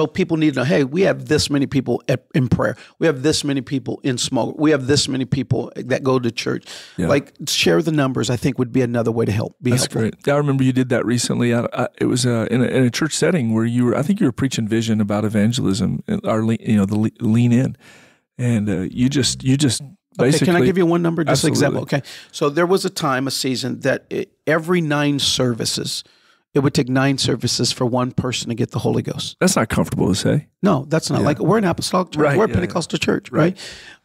people need to know, hey, we have this many people in prayer. We have this many people in small. We have this many people that go to church. Like share the numbers, I think would be another way to help. That's great. I remember you did that recently. It was in a church setting where I think you were preaching vision about evangelism, the lean in, and you just. Okay, can I give you one number? Just an example. Okay. So there was a season that every 9 services, it would take 9 services for one person to get the Holy Ghost. That's not comfortable to say. No, that's not. Like, we're an apostolic church. We're a Pentecostal church, right?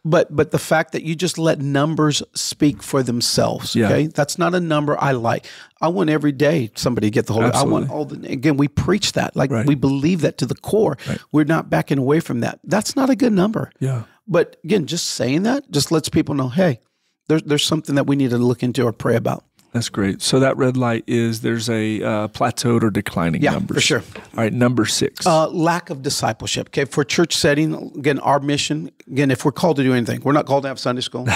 But the fact that you just let numbers speak for themselves, okay? That's not a number I like. I want every day somebody to get the Holy Ghost. I want again, we preach that. Like, we believe that to the core. We're not backing away from that. That's not a good number. Yeah. But again, just saying that just lets people know, hey, there's something that we need to look into or pray about. That's great. So that red light is there's a plateaued or declining numbers. For sure. All right, number 6. Lack of discipleship. Okay, for church setting, again, our mission, again, if we're called to do anything, we're not called to have Sunday school.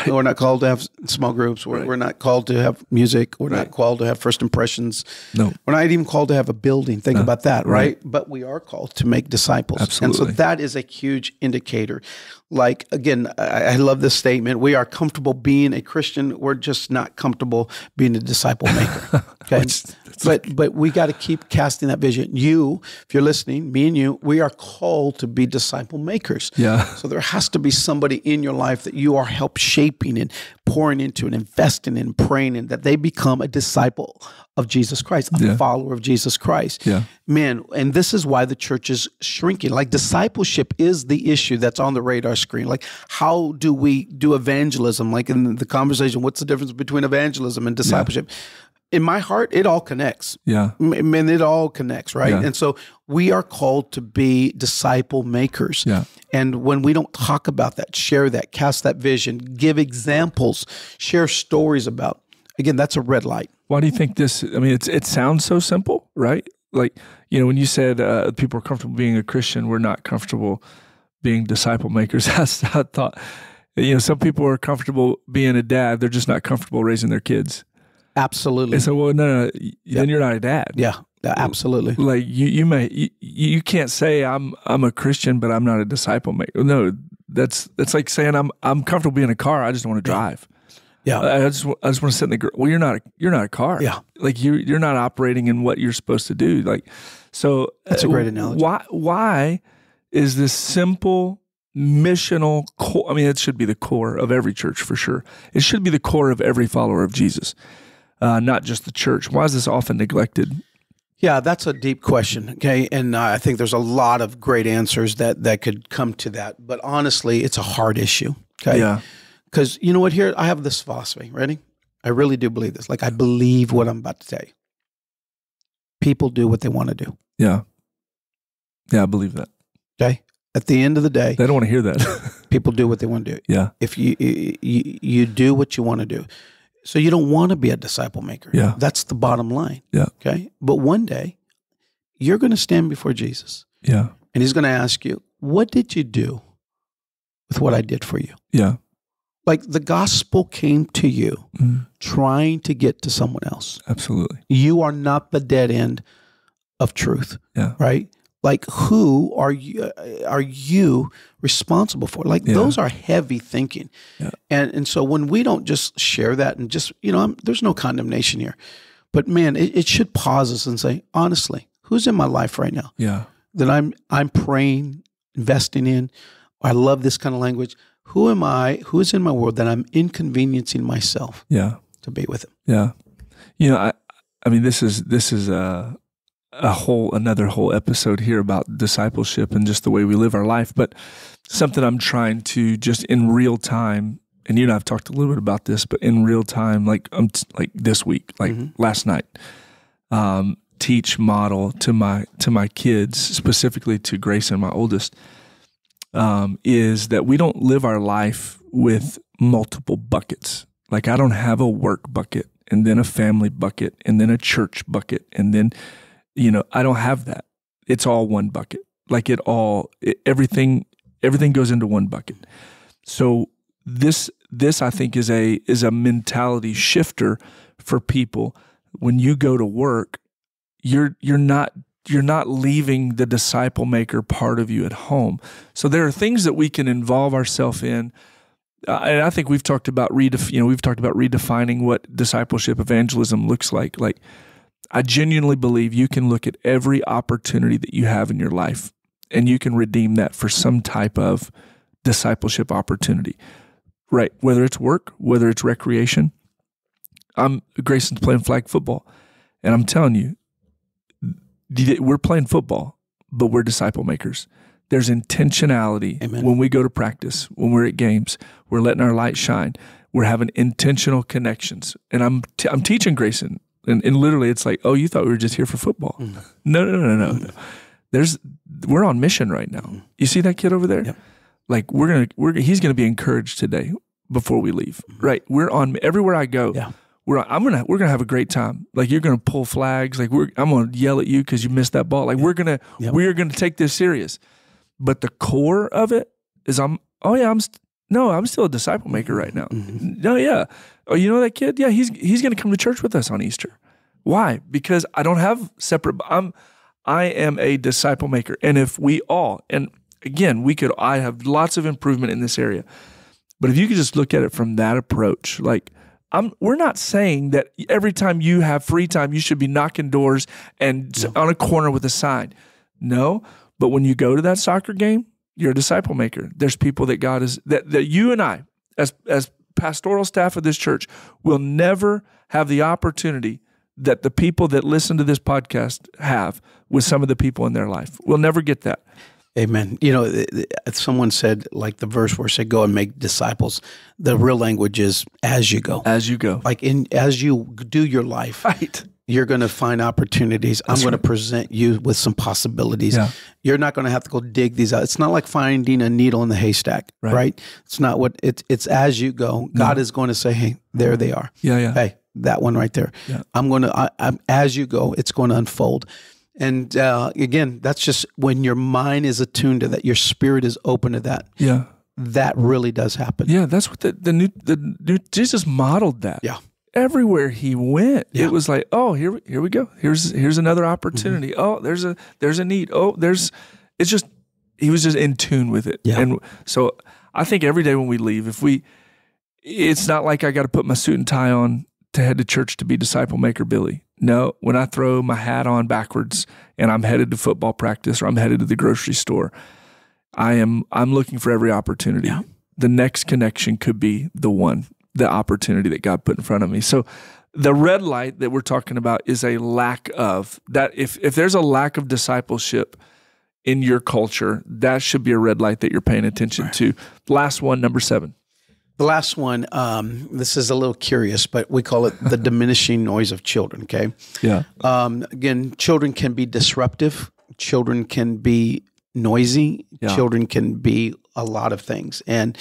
We're not called to have small groups. We're not called to have music. We're not called to have first impressions. No. We're not even called to have a building. Think about that, right? But we are called to make disciples. Absolutely. And so that is a huge indicator. Like, again, I love this statement. We are comfortable being a Christian. We're just not comfortable being a disciple maker. Okay. But we got to keep casting that vision. You, if you're listening, me and you, we are called to be disciple makers. Yeah. So there has to be somebody in your life that you are help shaping and pouring into and investing in, praying in, that they become a disciple of Jesus Christ, a follower of Jesus Christ. Yeah. Man, and this is why the church is shrinking. Like, discipleship is the issue that's on the radar screen. Like, how do we do evangelism? Like, in the conversation, what's the difference between evangelism and discipleship? In my heart, it all connects. Yeah. Man, it all connects, right? Yeah. And so we are called to be disciple makers. Yeah. And when we don't talk about that, share that, cast that vision, give examples, share stories about, again, that's a red light. Why do you think this? I mean, it sounds so simple, right? Like, when you said people are comfortable being a Christian, we're not comfortable being disciple makers. I thought, some people are comfortable being a dad. They're just not comfortable raising their kids. Absolutely. And so, well, no, then you're not a dad. Yeah, absolutely. Like you can't say I'm a Christian, but I'm not a disciple maker. No, that's like saying I'm comfortable being in a car. I just don't want to drive. Yeah, I just want to sit in the. Well, you're not a car. Yeah, like you're not operating in what you're supposed to do. Like, so that's a great analogy. Why is this simple missional core? I mean, it should be the core of every church for sure. It should be the core of every follower of Jesus, not just the church. Why is this often neglected? Yeah, that's a deep question. Okay, and I think there's a lot of great answers that could come to that. But honestly, it's a hard issue. Okay. Yeah. Because you know what, here, I have this philosophy. Ready? I really do believe this. Like, I believe what I'm about to tell you. People do what they want to do. Yeah. Yeah, I believe that. Okay? At the end of the day, they don't want to hear that. people do what they want to do. Yeah. If you do what you want to do. So you don't want to be a disciple maker. Yeah. That's the bottom line. Yeah. Okay? But one day, you're going to stand before Jesus. Yeah. And he's going to ask you, what did you do with what I did for you? Yeah. Like, the gospel came to you trying to get to someone else. Absolutely. You are not the dead end of truth. Yeah. Right? Like, who are you responsible for? Like, those are heavy thinking. Yeah. And so when we don't just share that and just, there's no condemnation here. But man, it should pause us and say, honestly, who's in my life right now? Yeah. That I'm praying, investing in. I love this kind of language. Who am I? Who is in my world that I'm inconveniencing myself? To be with him. Yeah. I mean, this is another whole episode here about discipleship and just the way we live our life. But something I'm trying to just in real time, and you and I've talked a little bit about this, but in real time, like this week, like last night, teach, model to my kids, specifically to Grayson, my oldest. Is that we don't live our life with multiple buckets. Like, I don't have a work bucket and then a family bucket and then a church bucket. And then, I don't have that. it's all one bucket. Like everything goes into one bucket. So this I think is a mentality shifter for people. When you go to work, you're not leaving the disciple maker part of you at home. So there are things that we can involve ourselves in. And I think we've talked about redefining what discipleship evangelism looks like. Like, I genuinely believe you can look at every opportunity that you have in your life and you can redeem that for some type of discipleship opportunity, right? Whether it's work, whether it's recreation. Grayson's playing flag football, and I'm telling you, we're playing football, but we're disciple makers. There's intentionality. Amen. When we go to practice, when we're at games, we're letting our light shine. We're having intentional connections. And I'm teaching Grayson, and literally it's like, oh, you thought we were just here for football. No. We're on mission right now. You see that kid over there? Yep. Like he's gonna be encouraged today before we leave. Right? We're on everywhere I go. Yeah. We're gonna have a great time. Like, you're gonna pull flags. Like, I'm gonna yell at you because you missed that ball. Like, we are gonna take this serious. But the core of it is I'm still a disciple maker right now. Mm-hmm. No, yeah. Oh, you know that kid? Yeah, he's gonna come to church with us on Easter. Why? Because I don't have separate. I am a disciple maker, and if we all, and again, I have lots of improvement in this area. But if you could just look at it from that approach, like, we're not saying that every time you have free time, you should be knocking doors and on a corner with a sign. No, but when you go to that soccer game, you're a disciple maker. There's people that God is, that you and I, as pastoral staff of this church, will never have the opportunity that the people that listen to this podcast have with some of the people in their life. We'll never get that. Amen. You know, someone said, like the verse where it said, go and make disciples. The real language is as you go. As you go. Like as you do your life, right, you're going to find opportunities. I'm going to present you with some possibilities. Yeah. You're not going to have to go dig these out. It's not like finding a needle in the haystack, right? It's not what it's as you go. God is going to say, hey, there they are. Yeah. Hey, that one right there. Yeah. I'm as you go, it's going to unfold. And again, that's just when your mind is attuned to that, your spirit is open to that. Yeah, that really does happen. Yeah, that's what the new Jesus modeled that. Yeah, everywhere he went, it was like, oh, here we go. Here's another opportunity. Mm-hmm. Oh, there's a need. Oh, he was just in tune with it. Yeah. And so I think every day when we leave, it's not like I got to put my suit and tie on to head to church to be disciple maker Billy. No, when I throw my hat on backwards and I'm headed to football practice or I'm headed to the grocery store, I'm looking for every opportunity. Yeah. The next connection could be the opportunity that God put in front of me. So the red light that we're talking about is a lack of that. If there's a lack of discipleship in your culture, that should be a red light that you're paying attention to. Last one, number 7. The last one, this is a little curious, but we call it the diminishing noise of children, okay? Yeah. Again, children can be disruptive. Children can be noisy. Yeah. Children can be a lot of things. And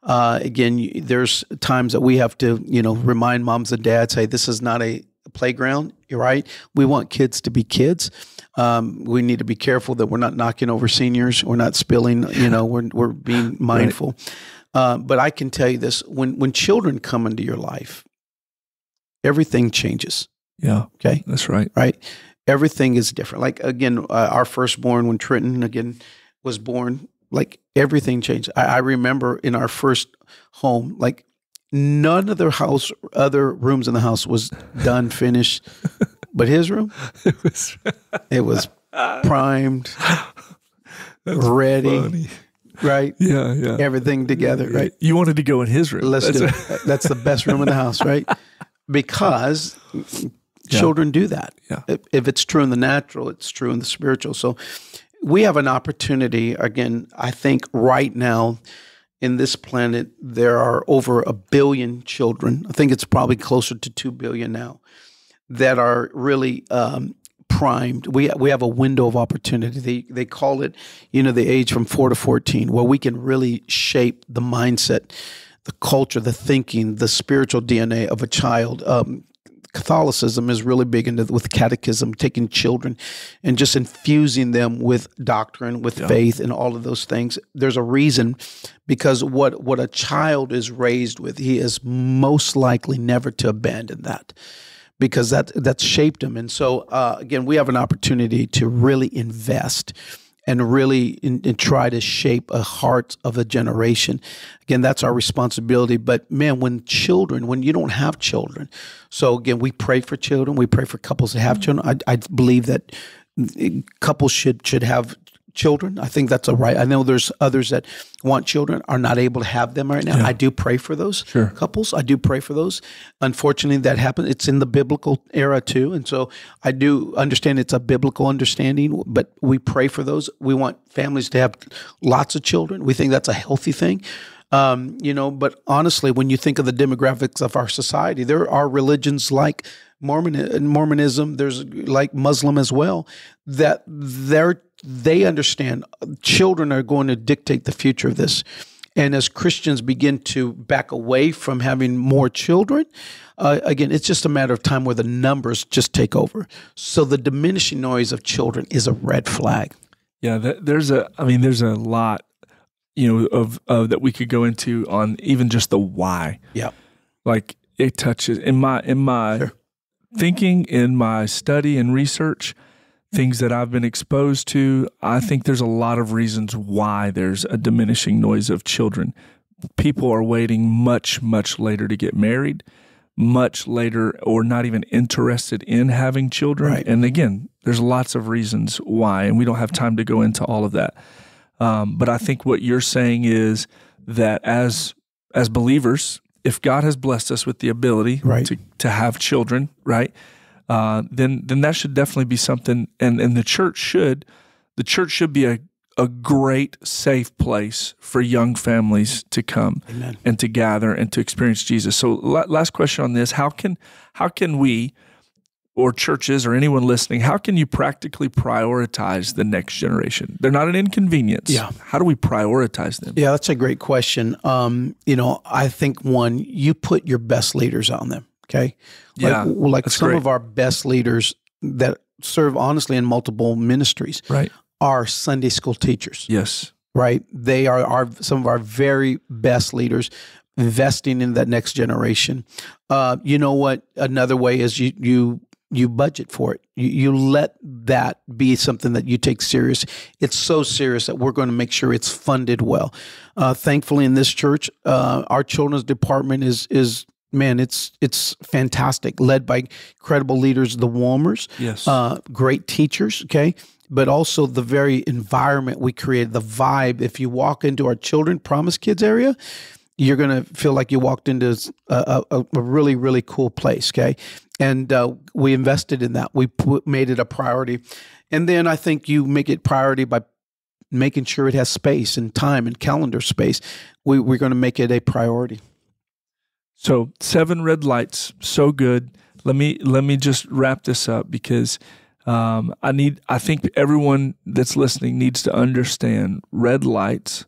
again, there's times that we have to, remind moms and dads, hey, this is not a playground, you're right? We want kids to be kids. We need to be careful that we're not knocking over seniors. We're not spilling, we're being mindful. Right. But I can tell you this, when children come into your life, everything changes. Yeah. Okay. That's right. Right. Everything is different. Like, again, our firstborn, when Trenton, again, was born, like, everything changed. I remember in our first home, like, none of the other rooms in the house was done, finished, but his room, it was primed, ready. Funny. Right? Yeah. Everything together, right? You wanted to go in his room. Let's do it. That's the best room in the house, right? Because children do that. Yeah. If it's true in the natural, it's true in the spiritual. So we have an opportunity, again, I think right now in this planet, there are over 1 billion children. I think it's probably closer to 2 billion now that are really primed. We have a window of opportunity. They call it, the age from 4 to 14, where we can really shape the mindset, the culture, the thinking, the spiritual DNA of a child. Catholicism is really big with catechism, taking children and just infusing them with doctrine, with faith, and all of those things. There's a reason, because what a child is raised with, he is most likely never to abandon that, because that's shaped him. And so, again, we have an opportunity to really invest and really and try to shape a heart of a generation. Again, that's our responsibility. But man, when you don't have children, so again, we pray for children. We pray for couples that have children. I believe that couples should have children. I think that's a right. I know there's others that want children, are not able to have them right now. I do pray for those couples. I do pray for those. Unfortunately, that happens. It's in the biblical era too. And so I do understand it's a biblical understanding, but we pray for those. We want families to have lots of children. We think that's a healthy thing. But honestly, when you think of the demographics of our society, there are religions like Mormonism, there's like Muslim as well, that they understand children are going to dictate the future of this. And as Christians begin to back away from having more children, again, it's just a matter of time where the numbers just take over. So the diminishing noise of children is a red flag. Yeah, there's a lot, of that we could go into on even just the why. Yeah, like it touches in my thinking, in my study and research, things that I've been exposed to. I think there's a lot of reasons why there's a diminishing noise of children. People are waiting much, much later to get married, much later, or not even interested in having children. Right. And again, there's lots of reasons why, and we don't have time to go into all of that. But I think what you're saying is that as believers, if God has blessed us with the ability to have children, right, then that should definitely be something, and the church should be a great, safe place for young families to come and to gather and to experience Jesus. So last question on this, how can we, or churches or anyone listening, how can you practically prioritize the next generation? They're not an inconvenience. Yeah. How do we prioritize them? Yeah, that's a great question. I think one, you put your best leaders on them. Okay. Like some of our best leaders that serve honestly in multiple ministries are Sunday school teachers. Yes. Right. They are some of our very best leaders, investing in that next generation. You know what? Another way is you budget for it. You let that be something that you take serious. It's so serious that we're going to make sure it's funded well. Thankfully, in this church, our children's department is it's fantastic, led by credible leaders, the Walmers. Yes. Great teachers. Okay. But also the very environment we created, the vibe. If you walk into our Children Promise Kids area, you're going to feel like you walked into a really, really cool place, okay? And we invested in that. We made it a priority. And then I think you make it priority by making sure it has space and time and calendar space. We're going to make it a priority. So 7 red lights, so good. Let me just wrap this up, because I think everyone that's listening needs to understand red lights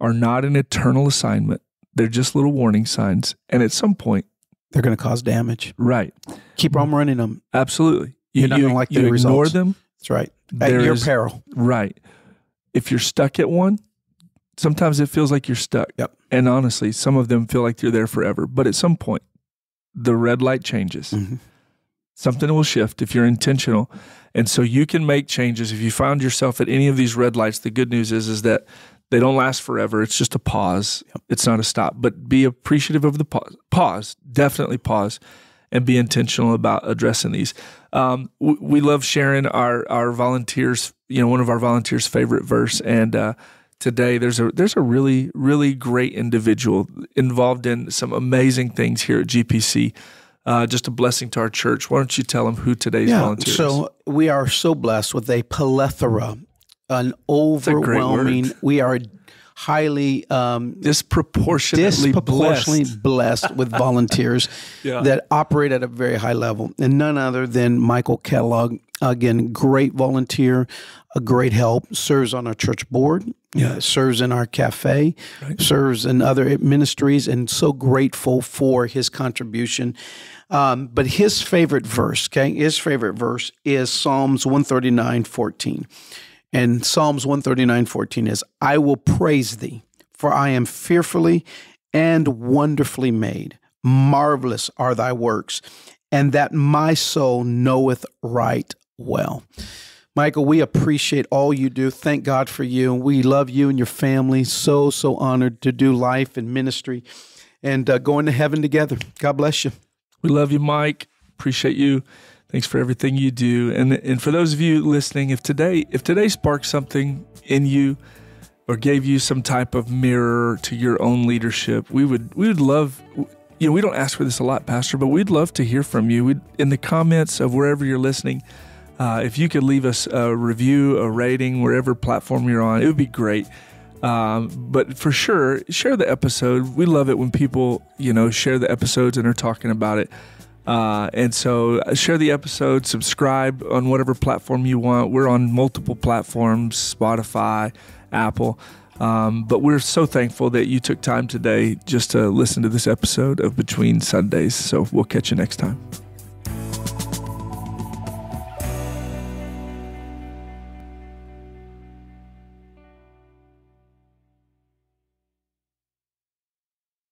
are not an eternal assignment. They're just little warning signs. And at some point, they're going to cause damage. Right. Keep on running them. Absolutely. You're not going to like the results. Ignore them. That's right. At your peril. Right. If you're stuck at one, sometimes it feels like you're stuck. Yep. And honestly, some of them feel like you're there forever. But at some point, the red light changes. Mm-hmm. Something will shift if you're intentional. And so you can make changes. If you found yourself at any of these red lights, the good news is that they don't last forever. It's just a pause. Yep. It's not a stop. But be appreciative of the pause. Pause. Definitely pause, and be intentional about addressing these. We love sharing our volunteers. One of our volunteers' favorite verse. And today there's a really, really great individual involved in some amazing things here at GPC. Just a blessing to our church. Why don't you tell them who today's volunteer is? So we are so blessed with a plethora, an overwhelming. We are highly disproportionately blessed with volunteers that operate at a very high level, and none other than Michael Kellogg. Again, great volunteer, a great help, serves on our church board, Yeah, serves in our cafe, serves in other ministries, and so grateful for his contribution. But his favorite verse, is Psalms 139:14. And Psalms 139:14 is, I will praise thee, for I am fearfully and wonderfully made. Marvelous are thy works, and that my soul knoweth right well. Michael, we appreciate all you do. Thank God for you. We love you and your family. So honored to do life and ministry and go into heaven together. God bless you. We love you, Mike. Appreciate you. Thanks for everything you do. And for those of you listening, if today sparked something in you or gave you some type of mirror to your own leadership, we would love, we don't ask for this a lot, Pastor, but we'd love to hear from you. In the comments of wherever you're listening, if you could leave us a review, a rating, wherever platform you're on, it would be great. But for sure, share the episode. We love it when people, share the episodes and are talking about it. And so share the episode, subscribe on whatever platform you want. We're on multiple platforms, Spotify, Apple. But we're so thankful that you took time today just to listen to this episode of Between Sundays. So we'll catch you next time.